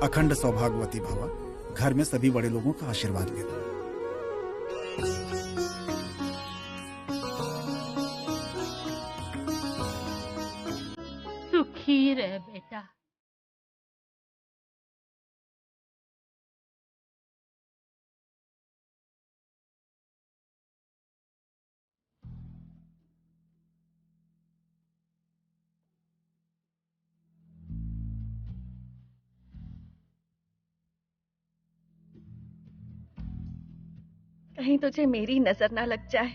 अखंड सौभाग्यवती भव। घर में सभी बड़े लोगों का आशीर्वाद लेना। सुखी रह बेटा। कहीं तुझे मेरी नजर ना लग जाए।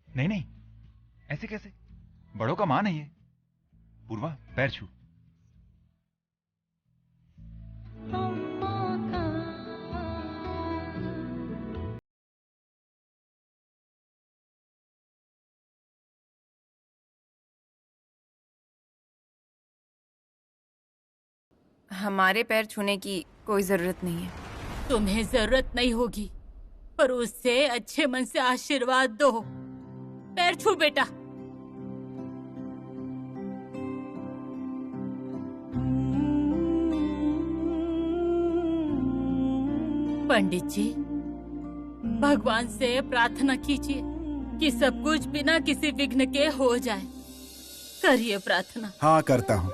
नहीं नहीं, ऐसे कैसे? बड़ों का मान है ये। पूर्वा, पैर छू। हमारे पैर छूने की कोई जरूरत नहीं है। तुम्हें जरूरत नहीं होगी, पर उससे अच्छे मन से आशीर्वाद दो। पैर छू बेटा। पंडित जी, भगवान से प्रार्थना कीजिए कि सब कुछ बिना किसी विघ्न के हो जाए। करिए प्रार्थना। हाँ, करता हूँ।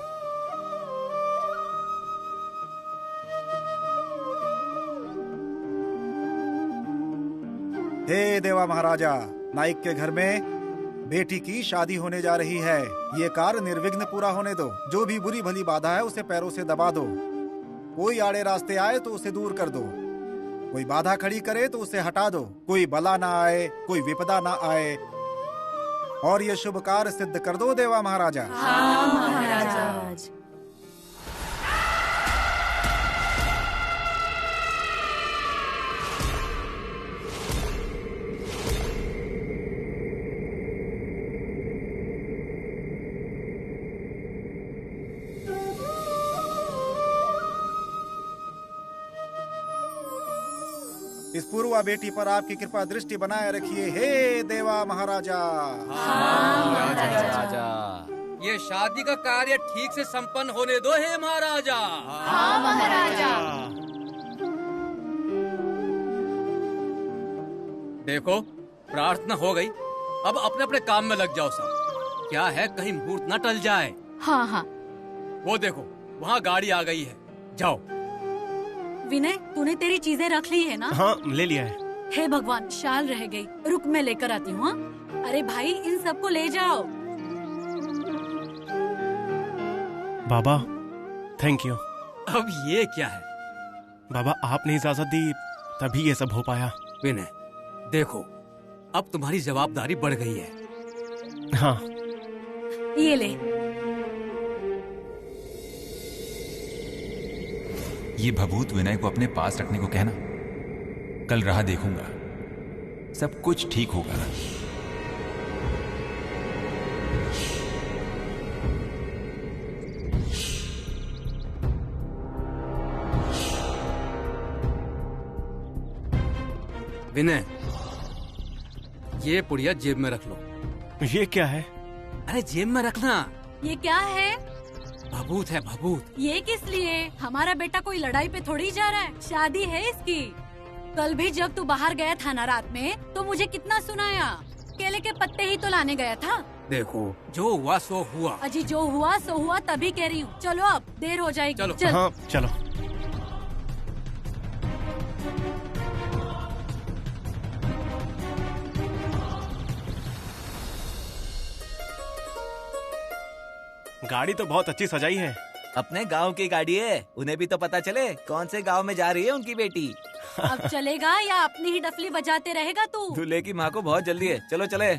हे देवा महाराजा, नाइक के घर में बेटी की शादी होने जा रही है। ये कार्य निर्विघ्न पूरा होने दो। जो भी बुरी भली बाधा है उसे पैरों से दबा दो। कोई आड़े रास्ते आए तो उसे दूर कर दो। कोई बाधा खड़ी करे तो उसे हटा दो। कोई बला ना आए, कोई विपदा ना आए, और ये शुभ कार्य सिद्ध कर दो देवा महाराजा। हाँ महाराजा। इस पूर्वा बेटी पर आपकी कृपा दृष्टि बनाए रखिए, हे देवा महाराजा। महाराजा। ये शादी का कार्य ठीक से संपन्न होने दो, हे महाराजा। हाँ महाराजा। देखो, प्रार्थना हो गई, अब अपने अपने काम में लग जाओ सब। क्या है, कहीं मुहूर्त न टल जाए। हाँ हाँ। वो देखो, वहाँ गाड़ी आ गई है, जाओ। विनय, तूने तेरी चीजें रख ली है ना? हाँ, ले लिया है। हे भगवान, शाल रह गई। रुक, मैं लेकर आती हूँ। अरे भाई, इन सबको ले जाओ। बाबा, थैंक यू। अब ये क्या है? बाबा, आपने इजाजत दी तभी ये सब हो पाया। विनय, देखो, अब तुम्हारी जवाबदारी बढ़ गई है। हाँ। ये ले। ये भभूत विनय को अपने पास रखने को कहना। कल राह देखूंगा, सब कुछ ठीक होगा। विनय, ये पुड़िया जेब में रख लो। ये क्या है? अरे जेब में रखना। ये क्या है? भभूत है, भभूत। ये किस लिए? हमारा बेटा कोई लड़ाई पे थोड़ी जा रहा है, शादी है इसकी। कल भी जब तू बाहर गया था ना रात में, तो मुझे कितना सुनाया। केले के पत्ते ही तो लाने गया था। देखो, जो हुआ सो हुआ। अजी, जो हुआ सो हुआ, तभी कह रही हूँ। चलो, अब देर हो जाएगी। चलो। चल। हाँ, चलो। गाड़ी तो बहुत अच्छी सजाई है। अपने गांव की गाड़ी है, उन्हें भी तो पता चले कौन से गांव में जा रही है उनकी बेटी। अब चलेगा या अपनी ही डफली बजाते रहेगा तू? दूल्हे की माँ को बहुत जल्दी है, चलो चले।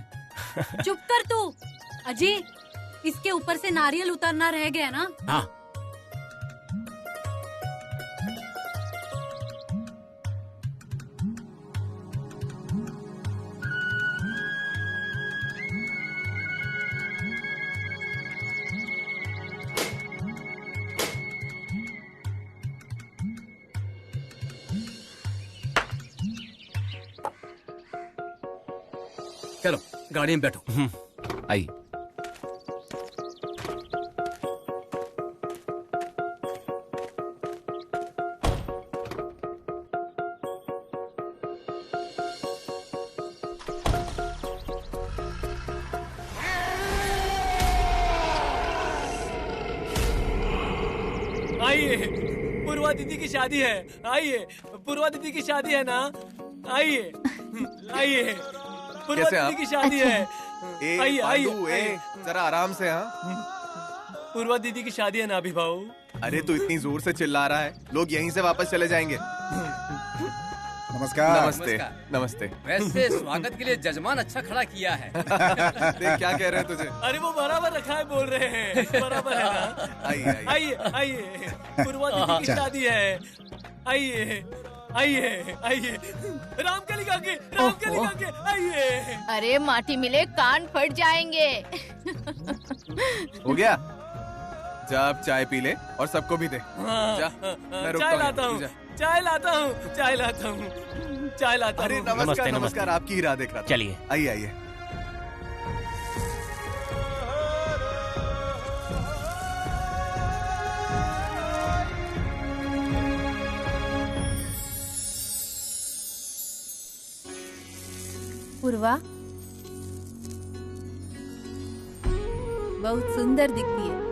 चुप कर तू। अजी, इसके ऊपर से नारियल उतरना रह गया ना? हाँ। चलो गाड़ी में बैठो। आई। आइए, पूर्वा दीदी की शादी है। आइए, पूर्वा दीदी की शादी है ना? आइए आइए, पूर्वा दीदी की शादी है। आइए आइए, जरा आराम से। हाँ, पूर्वा दीदी की शादी है ना अभी भाऊ? अरे तू इतनी जोर से चिल्ला रहा है, लोग यहीं से वापस चले जाएंगे। नमस्कार। नमस्ते। नमस्ते। वैसे स्वागत के लिए जजमान अच्छा खड़ा किया है। देख क्या कह रहे हैं तुझे। अरे वो बराबर रखा है, बोल रहे हैं बराबर है ना? आइए आइए आइए, पूर्वा दीदी की शादी है। आइए आइए आइए, रामकली काके, रामकली काके, आइए। अरे माटी मिले कान फट जाएंगे। हो गया, जा अब चाय पी ले और सबको भी दे। जा, मैं रुकता चाय हूँ। लाता हूँ, चाय लाता हूँ, चाय लाता हूँ, चाय लाता हूँ। अरे नमस्कार नमस्कार, आपकी ही राह देख रहा था। चलिए आइए आइए। पूर्वा बहुत सुंदर दिखती है।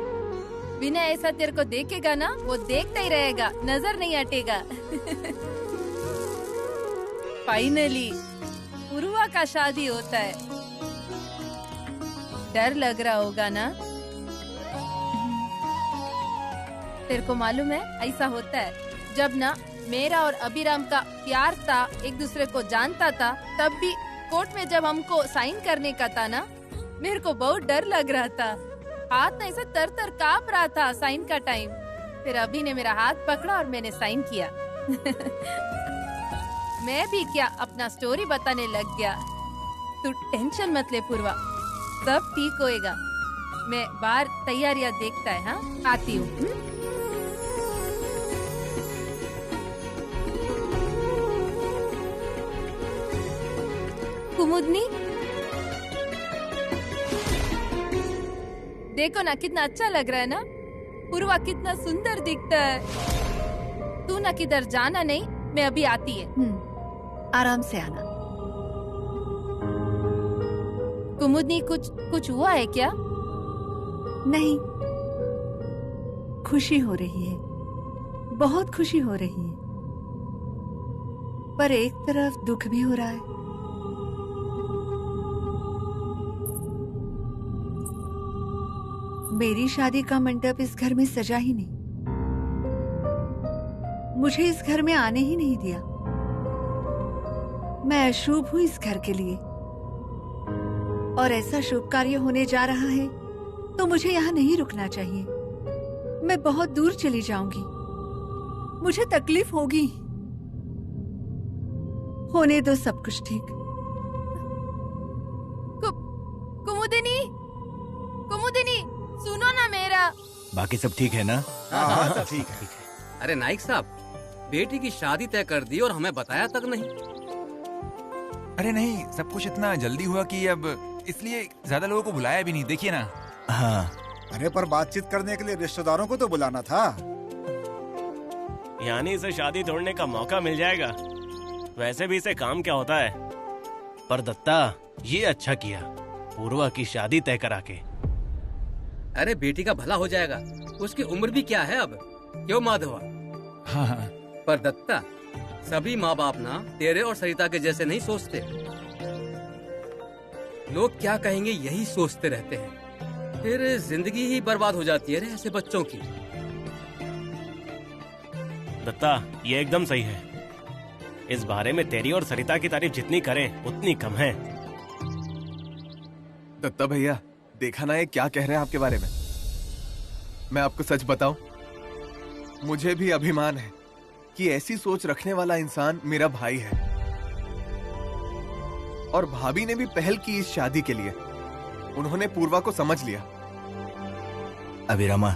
बिना ऐसा तेरे को देखेगा ना, वो देखता ही रहेगा, नजर नहीं हटेगा। फाइनली पूर्वा का शादी होता है। डर लग रहा होगा ना? तेरे को मालूम है ऐसा होता है। जब ना मेरा और अभिराम का प्यार था, एक दूसरे को जानता था, तब भी कोर्ट में जब हमको साइन करने का था ना, मेरे को बहुत डर लग रहा था। हाथ ना ऐसा तर तर कांप रहा था साइन का टाइम। फिर अभी ने मेरा हाथ पकड़ा और मैंने साइन किया। मैं भी क्या अपना स्टोरी बताने लग गया। तू टेंशन मत ले पूर्वा, सब ठीक होएगा। मैं बाहर तैयारियां देखता है। हाँ, आती हूँ। कुमुदनी, देखो ना कितना अच्छा लग रहा है ना। पूर्वा कितना सुंदर दिखता है। तू ना किधर जाना नहीं, मैं अभी आती है। आराम से आना। कुमुदनी, कुछ हुआ है क्या? नहीं, खुशी हो रही है, बहुत खुशी हो रही है, पर एक तरफ दुख भी हो रहा है। मेरी शादी का मंडप इस घर में सजा ही नहीं, मुझे इस घर में आने ही नहीं दिया। मैं अशुभ हूँ इस घर के लिए, और ऐसा शुभ कार्य होने जा रहा है तो मुझे यहाँ नहीं रुकना चाहिए। मैं बहुत दूर चली जाऊंगी, मुझे तकलीफ होगी। होने दो सब कुछ ठीक। कुमुदिनी, कुमुदिनी, सुनो ना मेरा। बाकी सब ठीक है ना? हाँ, सब ठीक है। अरे नाइक साहब, बेटी की शादी तय कर दी और हमें बताया तक नहीं। अरे नहीं, सब कुछ इतना जल्दी हुआ कि अब इसलिए ज्यादा लोगों को बुलाया भी नहीं। देखिए ना। हाँ। अरे पर बातचीत करने के लिए रिश्तेदारों को तो बुलाना था। यानी इसे शादी तोड़ने का मौका मिल जाएगा। वैसे भी इसे काम क्या होता है। पर दत्ता, ये अच्छा किया पूर्वा की शादी तय करा के। अरे बेटी का भला हो जाएगा, उसकी उम्र भी क्या है अब, क्यों माधवा? हाँ। पर दत्ता, सभी माँ बाप ना तेरे और सरिता के जैसे नहीं सोचते। लोग क्या कहेंगे यही सोचते रहते हैं, फिर जिंदगी ही बर्बाद हो जाती है रे ऐसे बच्चों की। दत्ता, ये एकदम सही है। इस बारे में तेरी और सरिता की तारीफ जितनी करें उतनी कम है। दत्ता भैया, देखा ना ये क्या कह रहे हैं आपके बारे में। मैं आपको सच बताऊं, मुझे भी अभिमान है कि ऐसी सोच रखने वाला इंसान मेरा भाई है। और भाभी ने भी पहल की इस शादी के लिए। उन्होंने पूर्वा को समझ लिया। अभिरामा,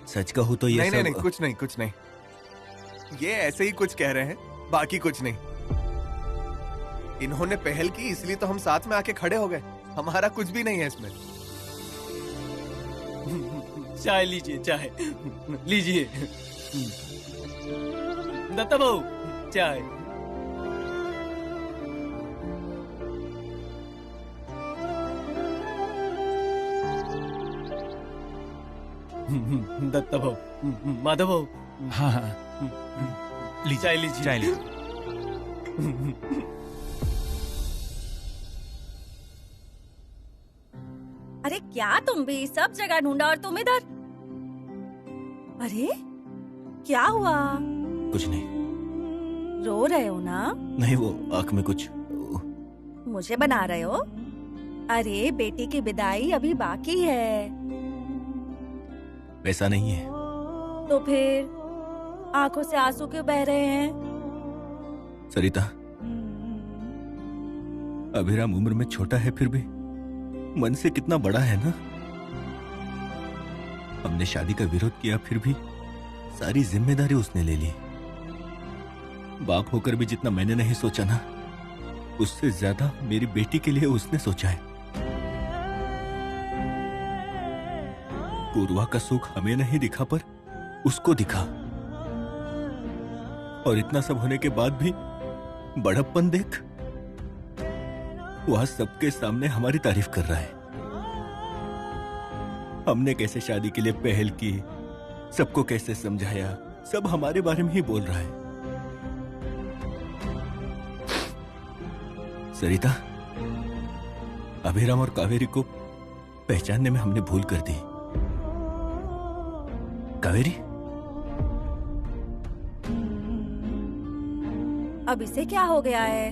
सच कहूं तो ये नहीं, कुछ नहीं। ये ऐसे ही कुछ कह रहे हैं, बाकी कुछ नहीं। इन्होंने पहल की इसलिए तो हम साथ में आके खड़े हो गए। हमारा कुछ भी नहीं है इसमें। चाय लीजिए, चाय लीजिए। दत्ता बहू, चाय। दत्ता बहू, माधव बहू। हाँ, चाय लीजिए, चाय लीजिए। अरे क्या तुम भी सब जगह ढूंढा और तुम इधर? अरे क्या हुआ? कुछ नहीं। रो रहे हो ना? नहीं, वो आंख में कुछ। मुझे बना रहे हो? अरे बेटी की विदाई अभी बाकी है। वैसा नहीं है। तो फिर आंखों से आंसू क्यों बह रहे हैं? सरिता, अभिराम उम्र में छोटा है फिर भी मन से कितना बड़ा है ना। हमने शादी का विरोध किया फिर भी सारी जिम्मेदारी उसने ले ली। बाप होकर भी जितना मैंने नहीं सोचा ना, उससे ज्यादा मेरी बेटी के लिए उसने सोचा है। पूर्वा का सुख हमें नहीं दिखा पर उसको दिखा। और इतना सब होने के बाद भी बड़प्पन देख, वह सबके सामने हमारी तारीफ कर रहा है। हमने कैसे शादी के लिए पहल की, सबको कैसे समझाया, सब हमारे बारे में ही बोल रहा है। सरिता, अभिराम और कावेरी को पहचानने में हमने भूल कर दी। कावेरी, अब इसे क्या हो गया है?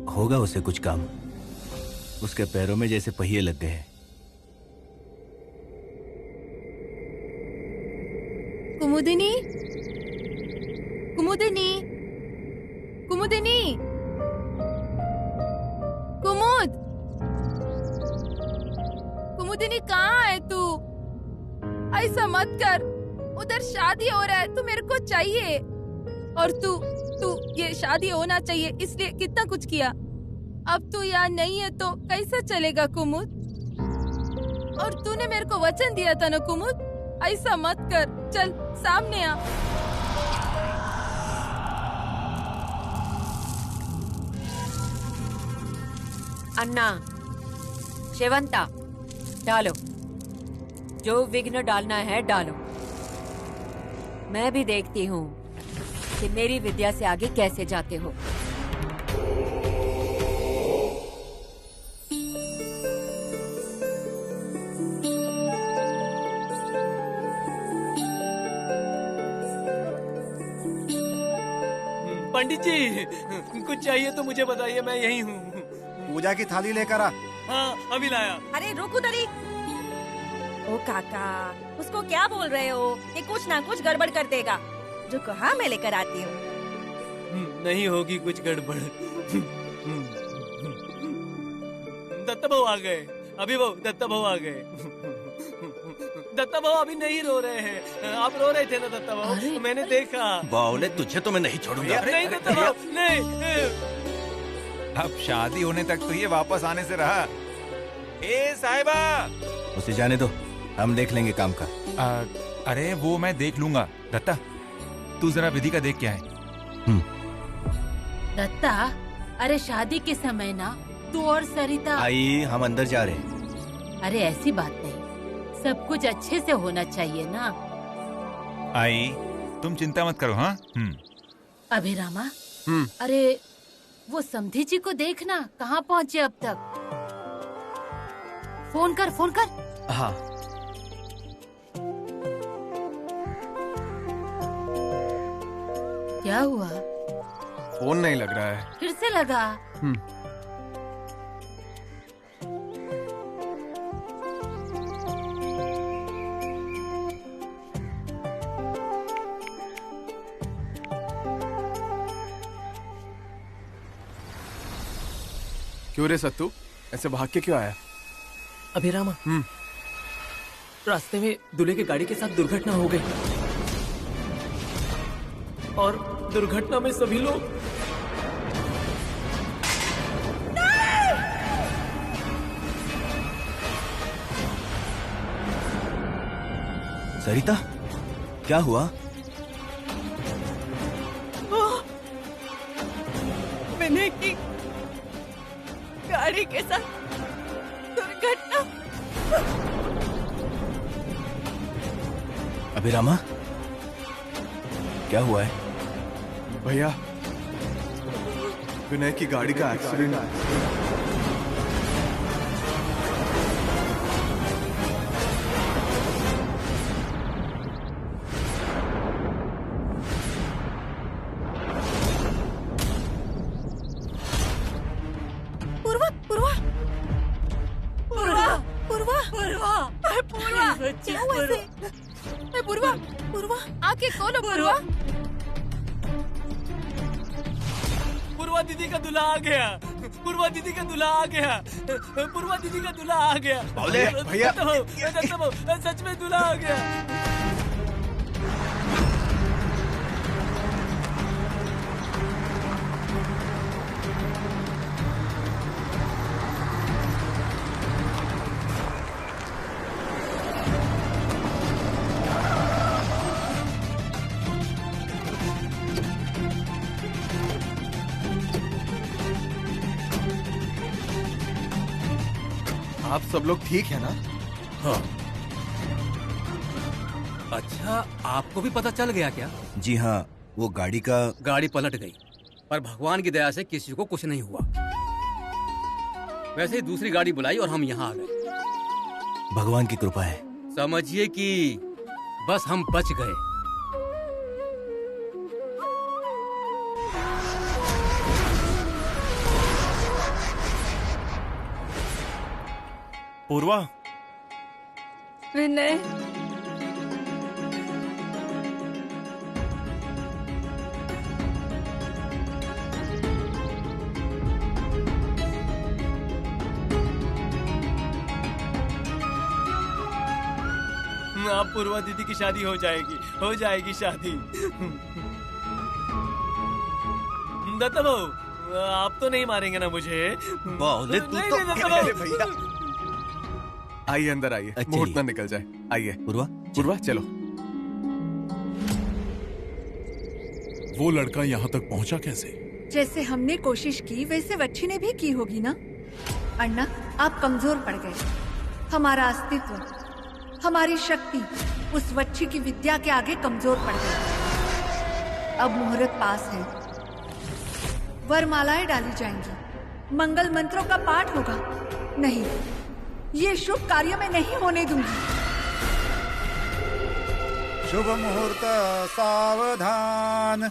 होगा उसे कुछ काम। उसके पैरों में जैसे पहिए लग गए हैं। कुमुदिनी, कुमुदिनी, कुमुदिनी, कुमुद, कुमुदिनी कहाँ है तू? ऐसा मत कर, उधर शादी हो रहा है, तू मेरे को चाहिए। और तू ये शादी होना चाहिए इसलिए कितना कुछ किया। अब तू यहाँ नहीं है तो कैसा चलेगा कुमुद? और तूने मेरे को वचन दिया था ना कुमुद, ऐसा मत कर, चल सामने आ। अन्ना, शेवंता, डालो जो विघ्न डालना है डालो। मैं भी देखती हूँ कि मेरी विद्या से आगे कैसे जाते हो। पंडित जी, कुछ चाहिए तो मुझे बताइए, मैं यही हूँ। पूजा की थाली लेकर आ। हाँ, अभी लाया। अरे रुक उधर ही। ओ काका, उसको क्या बोल रहे हो? ये कुछ ना कुछ गड़बड़ कर देगा। जो कहा मैं लेकर आती हूँ। नहीं होगी कुछ गड़बड़। दत्ता बहू आ गए। अभी बहू, दत्ता बहू आ गए। दत्ता बहू अभी नहीं रो रहे हैं। आप रो रहे थे ना दत्ता बहू, मैंने देखा। बावले, तुझे तो मैं नहीं छोड़ूंगा। नहीं दत्ता बहू, नहीं। अब शादी होने तक तो ये वापस आने से रहा। ए साहिबा, उसे जाने दो, हम देख लेंगे काम का। अरे वो मैं देख लूंगा। दत्ता, तू जरा विधि का देख क्या है। दत्ता, अरे शादी के समय ना तू और सरिता। आई, हम अंदर जा रहे हैं। अरे ऐसी बात नहीं, सब कुछ अच्छे से होना चाहिए ना। आई, तुम चिंता मत करो। हाँ, अभिरामा, अरे वो समधी जी को देखना कहाँ पहुँचे अब तक। फोन कर, फोन कर। हाँ। क्या हुआ? फोन नहीं लग रहा है। फिर से लगा। क्यों रे सत्तू, ऐसे भाग के क्यों आया? अभिरामा, रास्ते में दूल्हे की गाड़ी के साथ दुर्घटना हो गई और दुर्घटना में सभी लोग। सरिता, क्या हुआ? विनय की गाड़ी के साथ दुर्घटना। अभिरामा, क्या हुआ है? भैया, विनय की गाड़ी का एक्सीडेंट। पूर्वा, पूर्वा, पूर्वा, पूर्वा, पूर्वा, पूर्वा, क्या हुआ इसे? पूर्वा, पूर्वा, आके खोलो पूर्वा। पूर्वा दीदी का दूल्हा आ गया। पूर्वा दीदी का दूल्हा आ गया। पूर्वा दीदी का दूल्हा आ गया। भैया, सच में दूल्हा आ गया। आप सब लोग ठीक है ना? हाँ। अच्छा, आपको भी पता चल गया क्या? जी हाँ, वो गाड़ी पलट गई, पर भगवान की दया से किसी को कुछ नहीं हुआ। वैसे ही दूसरी गाड़ी बुलाई और हम यहाँ आ गए। भगवान की कृपा है। समझिए कि बस हम बच गए। पूर्वा, विनय, अब पूर्वा दीदी की शादी हो जाएगी शादी। दत्ता भाऊ, आप तो नहीं मारेंगे ना मुझे? बोले तू नहीं, तो दत्ता भाऊ। भैया, आइए अंदर आइए, मुहूर्त ना निकल जाए। आइए पूर्वा, चलो। वो लड़का यहाँ तक पहुँचा कैसे? जैसे हमने कोशिश की वैसे वच्छी ने भी की होगी ना। अन्ना, आप कमजोर पड़ गए। हमारा अस्तित्व, हमारी शक्ति उस वच्छी की विद्या के आगे कमजोर पड़ गई। अब मुहूर्त पास है, वरमालाएं डाली जाएंगी, मंगल मंत्रों का पाठ होगा। नहीं, ये शुभ कार्य मैं नहीं होने दूंगी। शुभ मुहूर्त सावधान।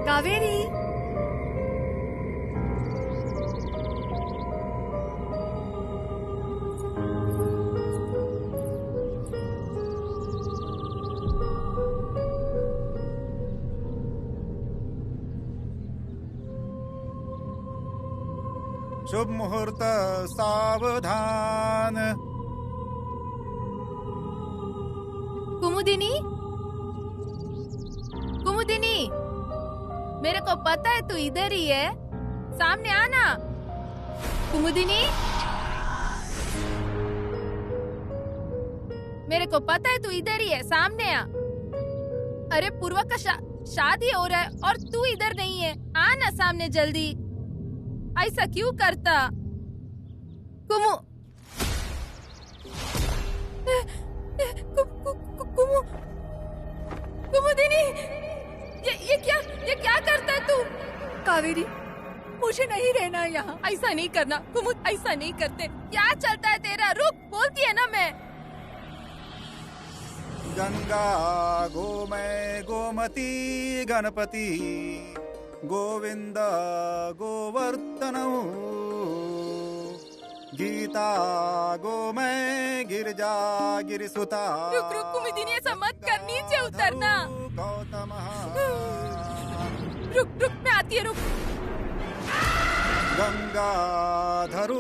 कावेरी, शुभ मुहूर्त सावधान। कुमुदिनी, कुमुदिनी, मेरे को पता है तू इधर ही है, सामने आना। कुमुदिनी, मेरे को पता है तू इधर ही है, सामने आ। अरे पूर्वा का शादी हो रहा है और तू इधर नहीं है, आना सामने जल्दी। ऐसा क्यों करता? कुमुदिनी, ये क्या? कावेरी, मुझे नहीं रहना यहाँ। ऐसा नहीं करना कुमुद, ऐसा नहीं करते। क्या चलता है तेरा? रुक, बोलती है ना मैं। गंगा गोमय गोमती गणपति गोविंद गोवर्धनौ गीता गोमय गिरजा गिरिसुता। रुक रुक कुमुदिनी, ऐसा मत कर, नीचे उतरना। रुक रुक, मैं आती है, रुक। गंगाधरु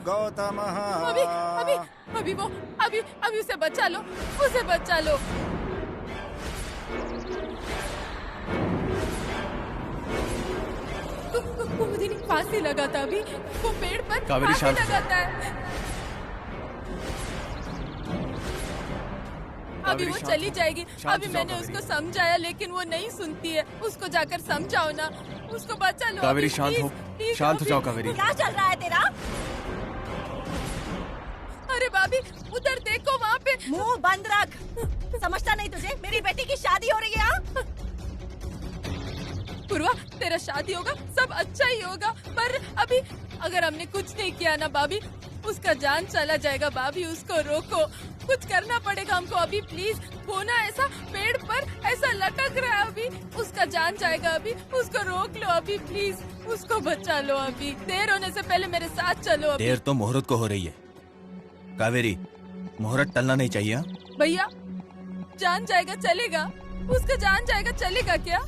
गौतम। अभी उसे बचा लो, उसे बचा लो। कुमुदिनी फांसी लगाता, अभी वो पेड़ पर कावेरी, फांसी लगाता है। अभी वो चली जाएगी। अभी मैंने उसको समझाया लेकिन वो नहीं सुनती है। उसको जाकर समझाओ ना, उसको बचा लो। कावेरी शांत हो, शांत हो जाओ कावेरी। क्या चल रहा है तेरा? अरे भाभी, उधर देखो, वहाँ पे। मुंह बंद रख। समझता नहीं तुझे? मेरी बेटी की शादी हो रही है। पूर्वा, तेरा शादी होगा, सब अच्छा ही होगा, पर अभी अगर हमने कुछ नहीं किया ना भाभी, उसका जान चला जाएगा। भाभी, उसको रोको, कुछ करना पड़ेगा हमको अभी, प्लीज। वो ना ऐसा पेड़ पर ऐसा लटक रहा है, अभी उसका जान जाएगा। अभी उसको रोक लो, अभी प्लीज, उसको बचा लो। अभी देर होने से पहले मेरे साथ चलो। अभी देर तो मुहूर्त को हो रही है कावेरी, मुहूर्त टलना नहीं चाहिए। भैया, जान जाएगा चलेगा, उसका जान जाएगा चलेगा क्या?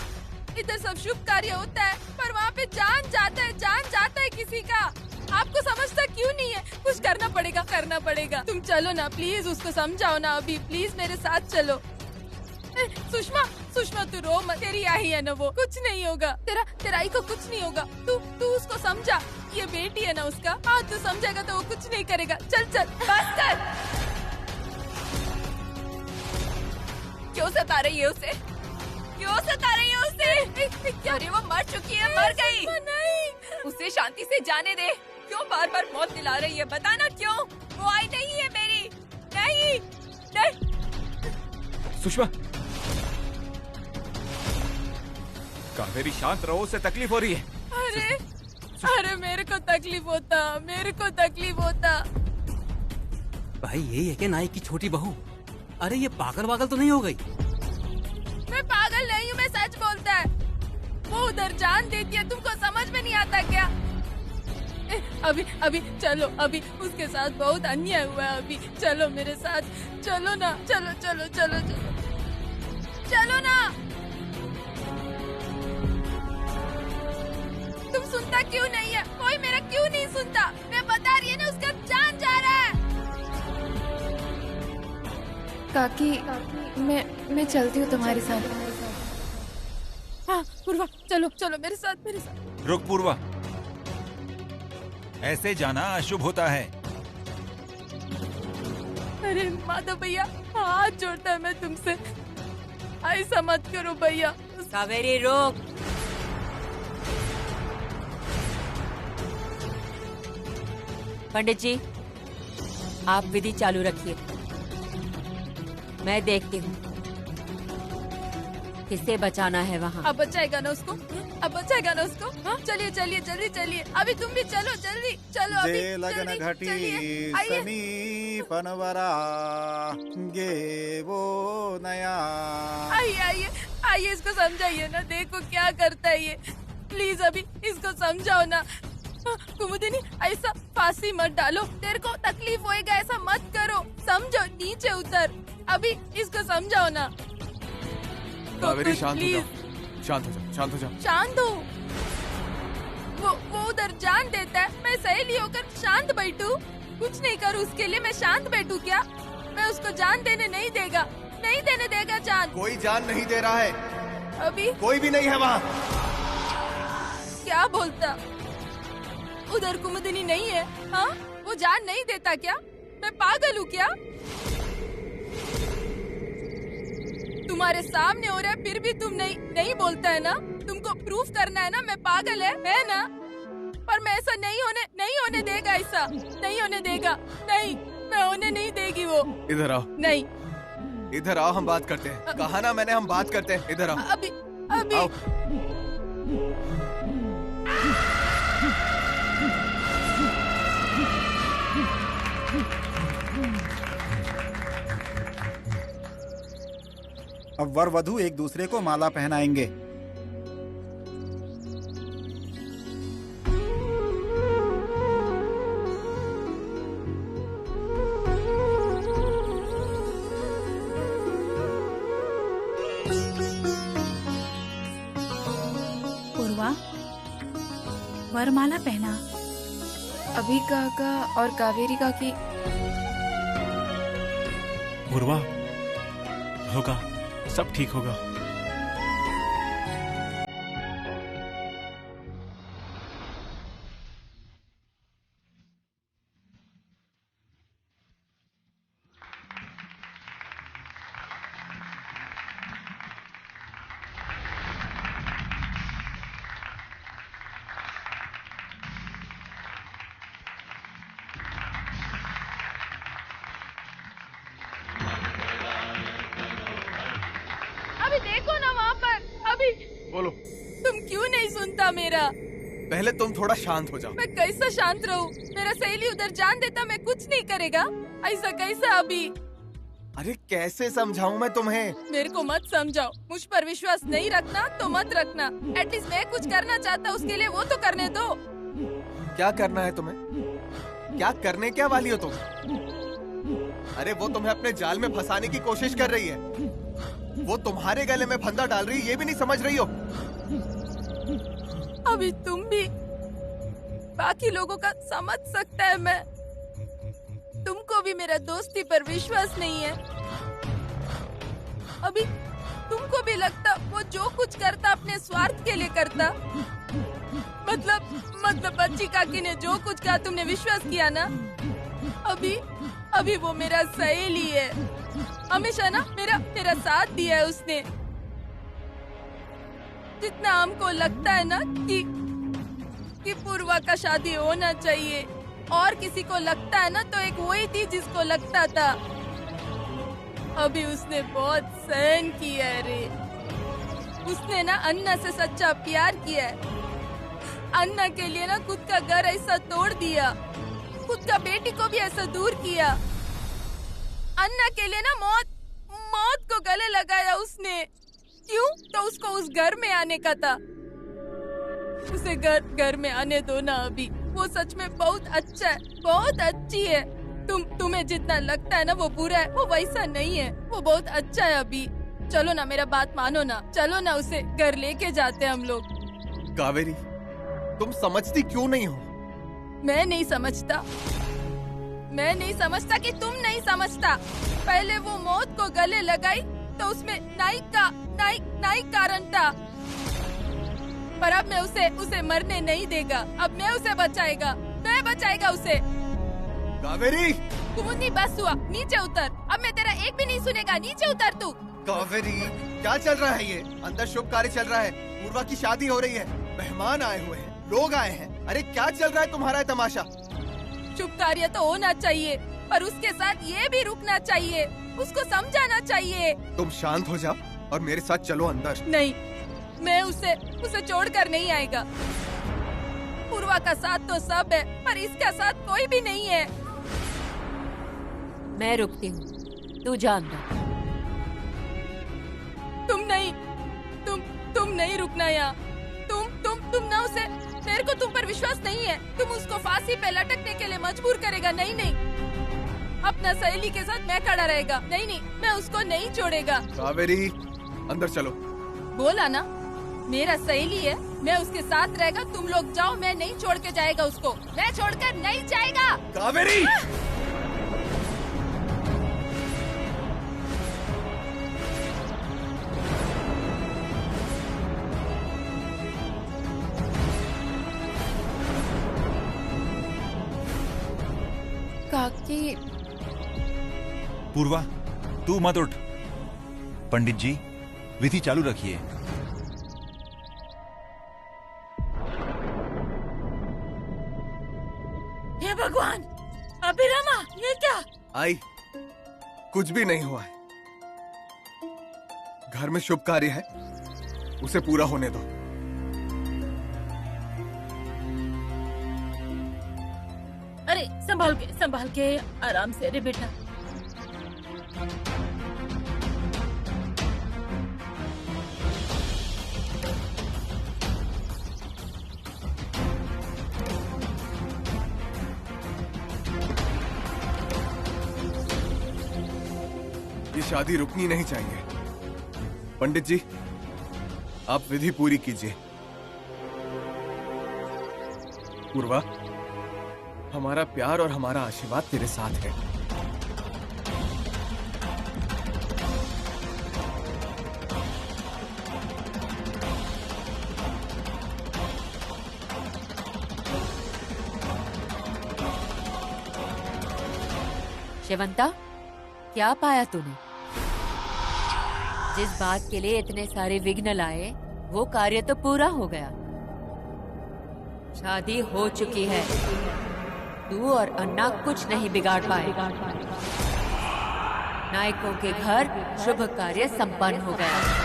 इधर सब शुभ कार्य होता है, पर वहाँ पे जान जाता है किसी का। आपको समझता क्यों नहीं है? कुछ करना पड़ेगा। तुम चलो ना प्लीज, उसको समझाओ ना अभी, प्लीज मेरे साथ चलो। सुषमा तू रो मत, तेरी आई है ना वो, कुछ नहीं होगा। तेरा आई को कुछ नहीं होगा। तू उसको समझा, ये बेटी है ना उसका। हाँ, तू समझेगा तो वो कुछ नहीं करेगा। चल बस कर। क्यों सता रही है उसे? अरे वो मर चुकी है, मर गई। नहीं, उसे शांति से जाने दे। क्यों बार बार मौत दिला रही है? बताना क्यों? वो आई नहीं है मेरी। नहीं। सुषमा, कावेरी शांत रहो, उसे तकलीफ हो रही है। अरे मेरे को तकलीफ होता। भाई, यही है क्या नाई की छोटी बहू? अरे ये पागल तो नहीं हो गई? मैं पागल नहीं हूँ, मैं सच बोलता है। वो उधर जान देती है, तुमको समझ में नहीं आता क्या? अभी चलो, अभी उसके साथ बहुत अन्याय हुआ है। अभी चलो मेरे साथ, चलो ना, चलो ना। तुम सुनता क्यों नहीं है? कोई मेरा क्यों नहीं सुनता? मैं बता रही है ना, उसका जान जा रहा है। काकी, मैं चलती हूँ तुम्हारे साथ। हाँ पूर्वा, चलो मेरे साथ। रुक पूर्वा, ऐसे जाना अशुभ होता है। अरे माधव भैया, हाथ जोड़ता है मैं तुमसे, ऐसा मत करो भैया। कावेरी रोक। पंडित जी, आप विधि चालू रखिए, मैं देखती हूँ किसे बचाना है वहाँ। अब बचाएगा ना उसको? हाँ? चलिए जल्दी। अभी तुम भी चलो, जल्दी चलो। अभी जे लगन घटी समीपनवरा गे वो नया। आइए, इसको समझाइए ना, देखो क्या करता है ये। प्लीज अभी इसको समझाओ ना। कुमुदिनी, ऐसा फांसी मत डालो, तेरे को तकलीफ होएगा, ऐसा मत करो। समझो, नीचे उतर। अभी इसको समझाओ ना। कावेरी, शांत हो जाओ। शांत हो? वो उधर जान देता है, मैं सहेली होकर शांत बैठूं? कुछ नहीं करूं उसके लिए, मैं शांत बैठूं क्या? मैं उसको जान देने नहीं देगा जान। कोई जान नहीं दे रहा है अभी, कोई भी नहीं है वहाँ। क्या बोलता? उधर कुमुदिनी नहीं है? हाँ, वो जान नहीं देता क्या? मैं पागल हूँ क्या? तुम्हारे सामने हो रहा है, फिर भी तुम नहीं बोलता है ना? तुमको प्रूफ करना है ना मैं पागल है ना? पर मैं ऐसा नहीं होने देगा, ऐसा नहीं होने देगा। नहीं, मैं होने नहीं देगी वो। इधर आओ। नहीं, इधर आओ, हम बात करते हैं। कहा ना मैंने, हम बात करते हैं। इधर आओ। अभी आओ। अब वर वधू एक दूसरे को माला पहनाएंगे। पूर्वा, वरमाला पहना। अभी काका और कावेरी काकी। पूर्वा, होगा, सब ठीक होगा। अभी देखो ना वहाँ पर। अभी बोलो। तुम क्यों नहीं सुनता मेरा? पहले तुम थोड़ा शांत हो जाओ। मैं कैसा शांत रहूं? मेरा सहेली उधर जान देता मैं कुछ नहीं करेगा। ऐसा कैसा अभी? अरे कैसे समझाऊं मैं तुम्हें? मेरे को मत समझाओ। मुझ पर विश्वास नहीं रखना तो मत रखना। एटलीस्ट मैं कुछ करना चाहता उसके लिए वो तो करने दो। क्या करना है तुम्हें? क्या करने क्या वाली हो तुम? अरे वो तुम्हें अपने जाल में फंसाने की कोशिश कर रही है। वो तुम्हारे गले में फंदा डाल रही है, ये भी नहीं समझ रही हो? अभी तुम भी बाकी लोगों का समझ सकता है मैं। तुमको भी मेरा दोस्ती पर विश्वास नहीं है। अभी तुमको भी लगता वो जो कुछ करता अपने स्वार्थ के लिए करता। मतलब बच्ची काकी ने जो कुछ कहा तुमने विश्वास किया ना? अभी वो मेरा सहेली है। हमेशा ना मेरा साथ दिया है उसने। जितना हमको लगता है ना कि पूर्वा का शादी होना चाहिए, और किसी को लगता है ना तो एक वही थी जिसको लगता था। अभी उसने बहुत सहन किया है रे। उसने ना अन्ना से सच्चा प्यार किया है। अन्ना के लिए ना खुद का घर ऐसा तोड़ दिया, खुद का बेटी को भी ऐसा दूर किया। अन्ना के लिए ना मौत को गले लगाया उसने। क्यों? तो उसको उस घर में आने का था। उसे घर में आने दो ना अभी। वो सच में बहुत अच्छा है, बहुत अच्छी है। तुम्हें जितना लगता है ना वो बुरा है, वो वैसा नहीं है। वो बहुत अच्छा है अभी। चलो ना, मेरा बात मानो ना। चलो ना, उसे घर लेके जाते हैं हम लोग। कावेरी, तुम समझती क्यों नहीं हो? मैं नहीं समझता कि तुम नहीं समझता। पहले वो मौत को गले लगाई तो उसमें नाइक कारण था। पर अब मैं उसे मरने नहीं देगा। अब मैं उसे बचाएगा उसे। कावेरी, तुम नहीं, बस हुआ। नीचे उतर। अब मैं तेरा एक भी नहीं सुनेगा। नीचे उतर तू। कावेरी, क्या चल रहा है ये? अंदर शुभ कार्य चल रहा है। पूर्वा की शादी हो रही है, मेहमान आए हुए हैं, लोग आए हैं। अरे क्या चल रहा है तुम्हारा तमाशा? शुभ कार्य तो होना चाहिए, पर उसके साथ ये भी रुकना चाहिए। उसको समझाना चाहिए। तुम शांत हो जाओ और मेरे साथ चलो अंदर। नहीं, मैं उसे छोड़कर नहीं आएगा। पूर्वा का साथ तो सब है, पर इसका साथ कोई भी नहीं है। मैं रुकती हूँ, तू जान दो। तुम नहीं रुकना यहाँ। तुम ना उसे, मेरे को तुम पर विश्वास नहीं है। तुम उसको फांसी पे लटकने के लिए मजबूर करेगा। नहीं, अपना सहेली के साथ मैं खड़ा रहेगा। नहीं, मैं उसको नहीं छोड़ेगा। कावेरी, अंदर चलो। बोला ना, मेरा सहेली है, मैं उसके साथ रहेगा। तुम लोग जाओ, मैं नहीं छोड़ के जाएगा उसको। मैं छोड़कर नहीं जाएगा। कावेरी, काकी। पूर्वा, तू मत उठ। पंडित जी, विधि चालू रखिए। हे भगवान, अभिरामा, ये क्या? आई, कुछ भी नहीं हुआ है। घर में शुभ कार्य है, उसे पूरा होने दो। अरे संभाल के आराम से। अरे बेटा ये शादी रुकनी नहीं चाहिए। पंडित जी, आप विधि पूरी कीजिए। पूर्वा, हमारा प्यार और हमारा आशीर्वाद तेरे साथ है। शेवंता, क्या पाया तूने? जिस बात के लिए इतने सारे विघ्न लाए वो कार्य तो पूरा हो गया। शादी हो चुकी है। तू और अन्ना कुछ नहीं बिगाड़ पाए। नायकों के घर शुभ कार्य संपन्न हो गया।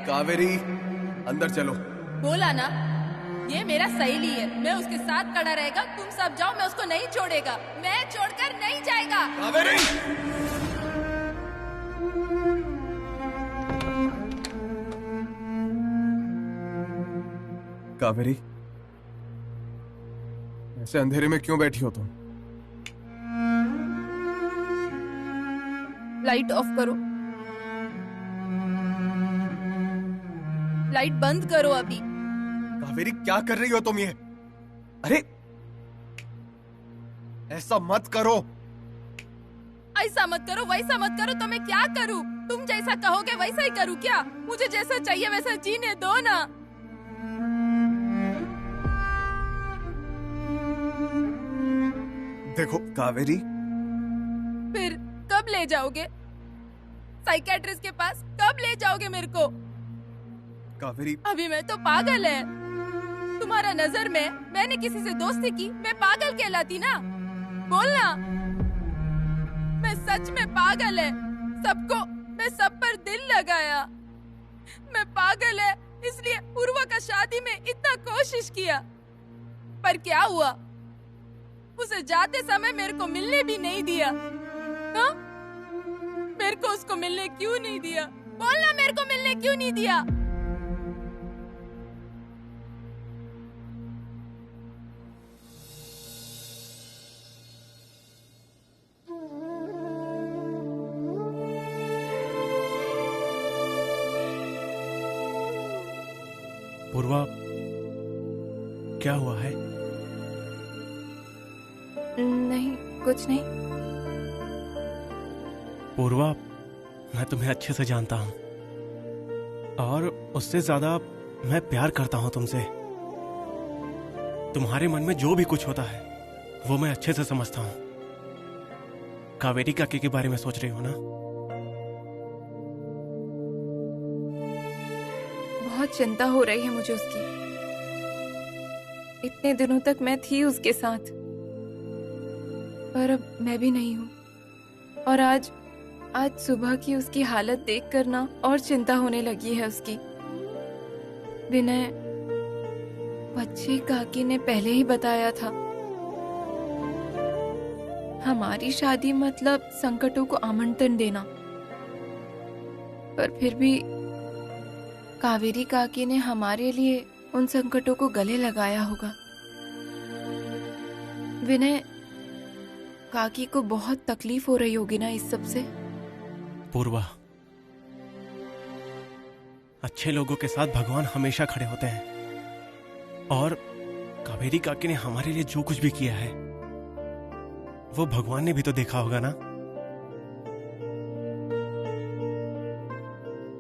कावेरी, अंदर चलो। बोला ना, ये मेरा सहेली है, मैं उसके साथ खड़ा रहेगा। तुम सब जाओ, मैं उसको नहीं छोड़ेगा। मैं छोड़कर नहीं जाएगा। कावेरी! कावेरी, ऐसे अंधेरे में क्यों बैठी हो तुम? लाइट ऑफ करो। लाइट बंद करो अभी। कावेरी, क्या कर रही हो तुम ये? अरे ऐसा मत करो। ऐसा मत करो, वैसा मत करो, तो मैं क्या करूं? तुम जैसा कहोगे वैसा ही करूं क्या? मुझे जैसा चाहिए वैसा जीने दो ना। देखो कावेरी, फिर कब ले जाओगे? साइकियाट्रिस्ट के पास कब ले जाओगे मेरे को? कावेरी, अभी मैं तो पागल है। तुम्हारा नजर में मैंने किसी से दोस्ती की, मैं पागल कहलाती ना? बोलना। मैं सच में पागल है। मैं सब पर दिल लगाया। मैं पागल है, इसलिए पूर्वा का शादी में इतना कोशिश किया, पर क्या हुआ? उसे जाते समय मेरे को मिलने भी नहीं दिया। हा? मेरे को उसको मिलने क्यों नहीं दिया? बोलना, मेरे को मिलने क्यों नहीं दिया? पूर्वा, क्या हुआ है? नहीं, कुछ नहीं। पूर्वा, मैं तुम्हें अच्छे से जानता हूँ और उससे ज्यादा मैं प्यार करता हूँ तुमसे। तुम्हारे मन में जो भी कुछ होता है वो मैं अच्छे से समझता हूँ। कावेरी काकी के बारे में सोच रही हो ना? बहुत चिंता हो रही है मुझे उसकी। इतने दिनों तक मैं थी उसके साथ, पर अब मैं भी नहीं हूँ। और आज सुबह की उसकी हालत देखकर ना और चिंता होने लगी है उसकी। विनय, बच्ची काकी ने पहले ही बताया था, हमारी शादी मतलब संकटों को आमंत्रण देना। पर फिर भी कावेरी काकी ने हमारे लिए उन संकटों को गले लगाया होगा। विनय, काकी को बहुत तकलीफ हो रही होगी ना इस सब से? पूर्वा, अच्छे लोगों के साथ भगवान हमेशा खड़े होते हैं और कावेरी काकी ने हमारे लिए जो कुछ भी किया है वो भगवान ने भी तो देखा होगा ना।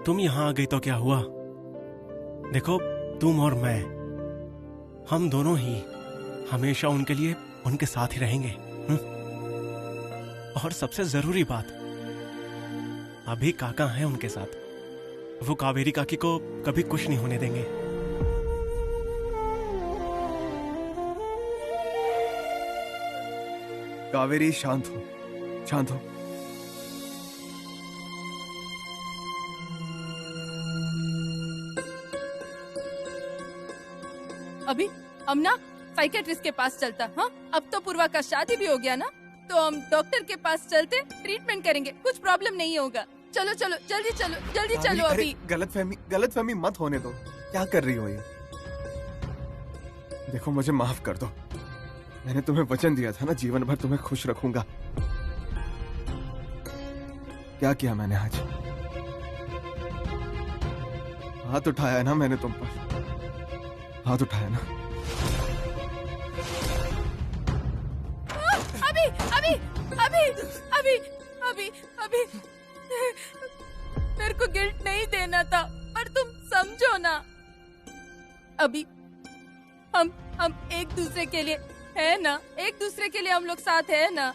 तुम यहां आ गई तो क्या हुआ? देखो, तुम और मैं, हम दोनों ही हमेशा उनके लिए उनके साथ ही रहेंगे। और सबसे जरूरी बात, अभी काका है उनके साथ, वो कावेरी काकी को कभी कुछ नहीं होने देंगे। कावेरी शांत हो, शांत हो। अभी हम ना साइकेट्रिस्ट के पास चलता। हाँ, अब तो पूर्वा का शादी भी हो गया ना, तो हम डॉक्टर के पास चलते, ट्रीटमेंट करेंगे, कुछ प्रॉब्लम नहीं होगा। चलो चलो जल्दी चलो, जल्दी चलो। अरे, अभी गलतफहमी मत होने दो। क्या कर रही हो ये? देखो मुझे माफ कर दो, मैंने तुम्हें वचन दिया था ना जीवन भर तुम्हें खुश रखूंगा। क्या किया मैंने आज? हाथ उठाया ना मैंने तुम पर, हाथ उठाया ना। अभी अभी अभी अभी अभी अभी मेरे को गिल्ट नहीं देना था, पर तुम समझो ना। अभी हम एक दूसरे के लिए है ना, एक दूसरे के लिए हम लोग साथ है ना,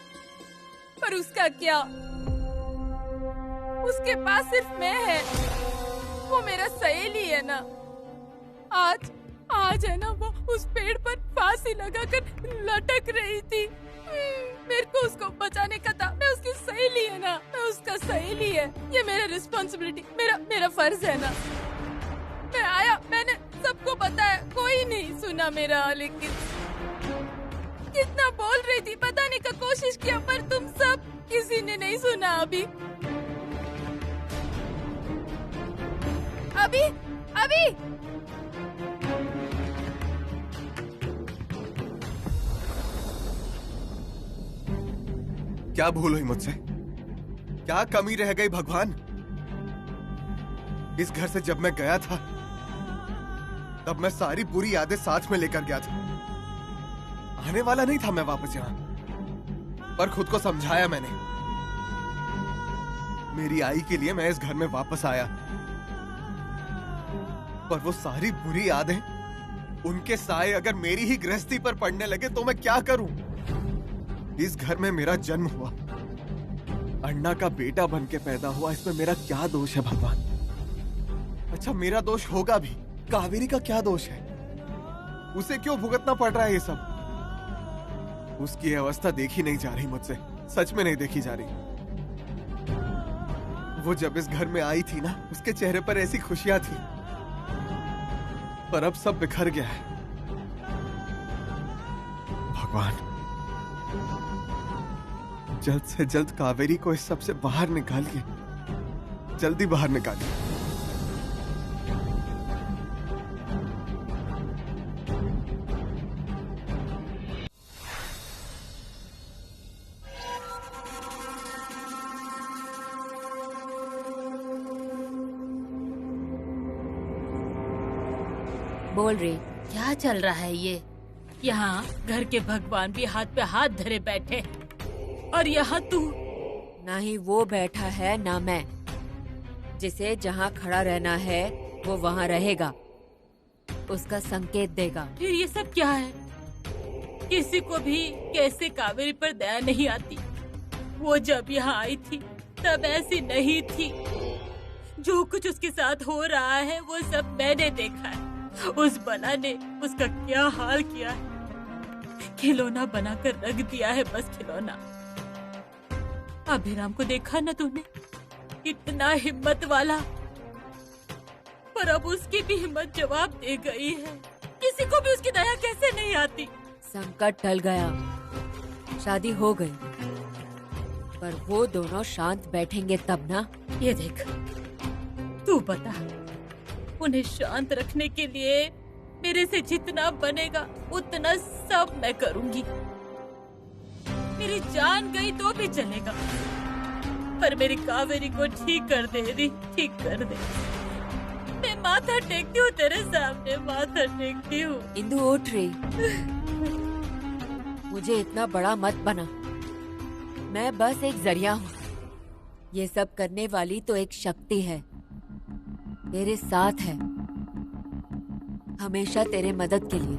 पर उसका क्या? उसके पास सिर्फ मैं है, वो मेरा सहेली है ना। आज है ना, वो उस पेड़ पर फांसी लगाकर लटक रही थी। मेरे को उसको बचाने का था। मैं उसकी सहेली है ना, मैं उसका सहेली है। ये मेरा रिस्पॉन्सिबिलिटी, मेरा फर्ज है ना। मैं आया, मैंने सबको बताया, कोई नहीं सुना मेरा। लेकिन कितना बोल रही थी, बताने का कोशिश किया, पर तुम सब किसी ने नहीं सुना। अभी अभी अभी क्या भूल हुई मुझसे? क्या कमी रह गई भगवान? इस घर से जब मैं गया था तब मैं सारी बुरी यादें साथ में लेकर गया था। आने वाला नहीं था मैं वापस यहाँ, पर खुद को समझाया मैंने। मेरी आई के लिए मैं इस घर में वापस आया, पर वो सारी बुरी यादें, उनके साए अगर मेरी ही गृहस्थी पर पड़ने लगे तो मैं क्या करूं? इस घर में मेरा जन्म हुआ, अण्णा का बेटा बन के पैदा हुआ, इसमें मेरा क्या दोष है भगवान? अच्छा मेरा दोष होगा भी, कावेरी का क्या दोष है? उसे क्यों भुगतना पड़ रहा है ये सब? उसकी अवस्था देखी नहीं जा रही मुझसे, सच में नहीं देखी जा रही। वो जब इस घर में आई थी ना, उसके चेहरे पर ऐसी खुशियां थी, पर अब सब बिखर गया है। भगवान जल्द से जल्द कावेरी को इस सब से बाहर निकालिए, जल्दी बाहर निकालिए। बोल रही, क्या चल रहा है ये? यहाँ घर के भगवान भी हाथ पे हाथ धरे बैठे, और यहाँ तू। ना ही वो बैठा है ना मैं। जिसे जहाँ खड़ा रहना है वो वहाँ रहेगा, उसका संकेत देगा। फिर ये सब क्या है? किसी को भी कैसे कावेरी पर दया नहीं आती। वो जब यहाँ आई थी तब ऐसी नहीं थी। जो कुछ उसके साथ हो रहा है वो सब मैंने देखा है। उस बला ने उसका क्या हाल किया है, खिलौना बनाकर रख दिया है, बस खिलौना। अभिराम को देखा ना तूने, इतना हिम्मत वाला, पर अब उसकी भी हिम्मत जवाब दे गई है। किसी को भी उसकी दया कैसे नहीं आती? संकट टल गया, शादी हो गई, पर वो दोनों शांत बैठेंगे तब ना। ये देख, तू बता, उन्हें शांत रखने के लिए मेरे से जितना बनेगा उतना सब मैं करूंगी। मेरी जान गई तो भी चलेगा, पर मेरी कावेरी को ठीक कर दे री, ठीक कर दे। मैं माथा टेकती हूँ तेरे सामने, माथा टेकती हूँ। इंदु उठ रही, मुझे इतना बड़ा मत बना। मैं बस एक जरिया हूँ। ये सब करने वाली तो एक शक्ति है, तेरे साथ है, हमेशा तेरे मदद के लिए।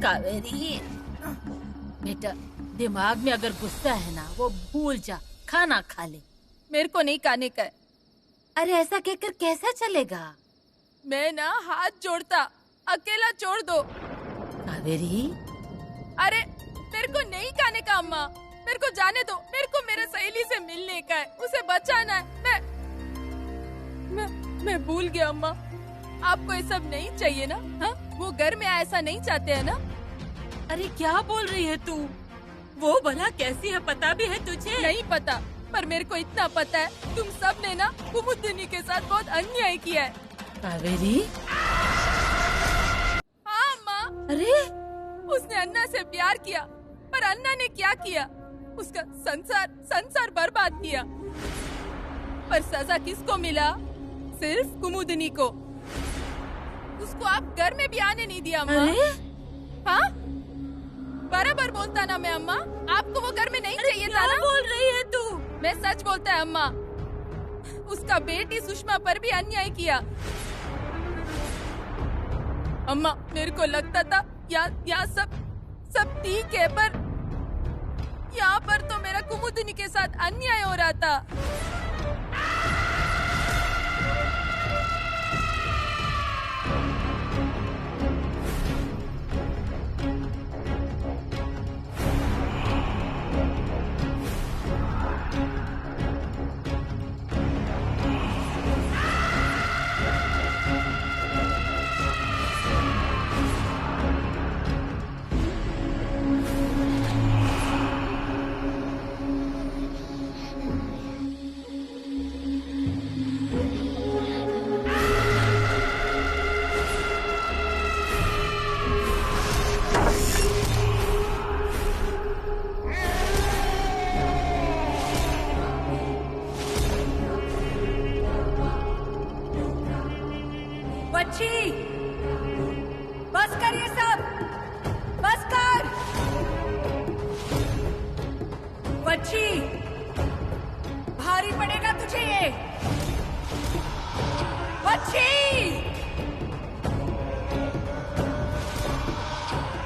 कावेरी बेटा, दिमाग में अगर गुस्सा है ना, वो भूल जा, खाना खा ले। मेरे को नहीं खाने का है। अरे ऐसा कहकर कैसा चलेगा? मैं ना हाथ जोड़ता, अकेला छोड़ दो। कावेरी, अरे मेरे को नहीं खाने का अम्मा, मेरे को जाने दो। मेरे को मेरे सहेली से मिलने का है, उसे बचाना है। मैं भूल गया अम्मा, आपको ये सब नहीं चाहिए ना? हाँ, वो घर में ऐसा नहीं चाहते हैं ना? अरे क्या बोल रही है तू? वो भला कैसी है पता भी है तुझे? नहीं पता, पर मेरे को इतना पता है, तुम सब ने ना कुमुदिनी के साथ बहुत अन्याय किया है। कावेरी? हाँ अम्मा। अरे उसने अन्ना से प्यार किया, पर अन्ना ने क्या किया? उसका संसार बर्बाद किया। पर सजा किसको मिला? सिर्फ कुमुदिनी को। उसको आप घर में भी आने नहीं दिया अम्मा। हाँ, बराबर बोलता ना मैं अम्मा, आपको वो घर में नहीं चाहिए था ना? बोल रही है तू? मैं सच बोलता है अम्मा। उसका बेटी सुषमा पर भी अन्याय किया। अम्मा मेरे को लगता था यहाँ सब ठीक है, पर यहाँ पर तो मेरा कुमुदिनी के साथ अन्याय हो रहा था। बस कर ये सब, बस कर। बच्ची, भारी पड़ेगा तुझे ये। बच्ची,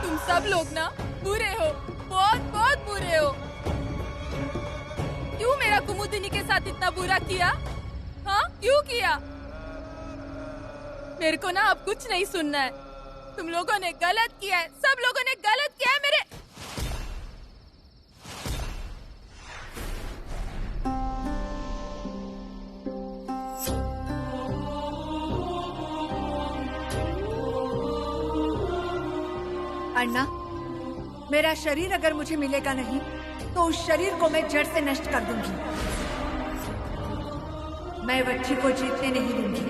तुम सब लोग ना बुरे हो, बहुत बहुत बुरे हो। क्यों मेरा कुमुदिनी के साथ इतना बुरा किया? हाँ, क्यों किया? मेरे को ना अब कुछ नहीं सुनना है। तुम लोगों ने गलत किया है, सब लोगों ने गलत किया है। मेरे अन्ना, मेरा शरीर अगर मुझे मिलेगा नहीं तो उस शरीर को मैं जड़ से नष्ट कर दूंगी। मैं बच्ची को जीतने नहीं दूंगी।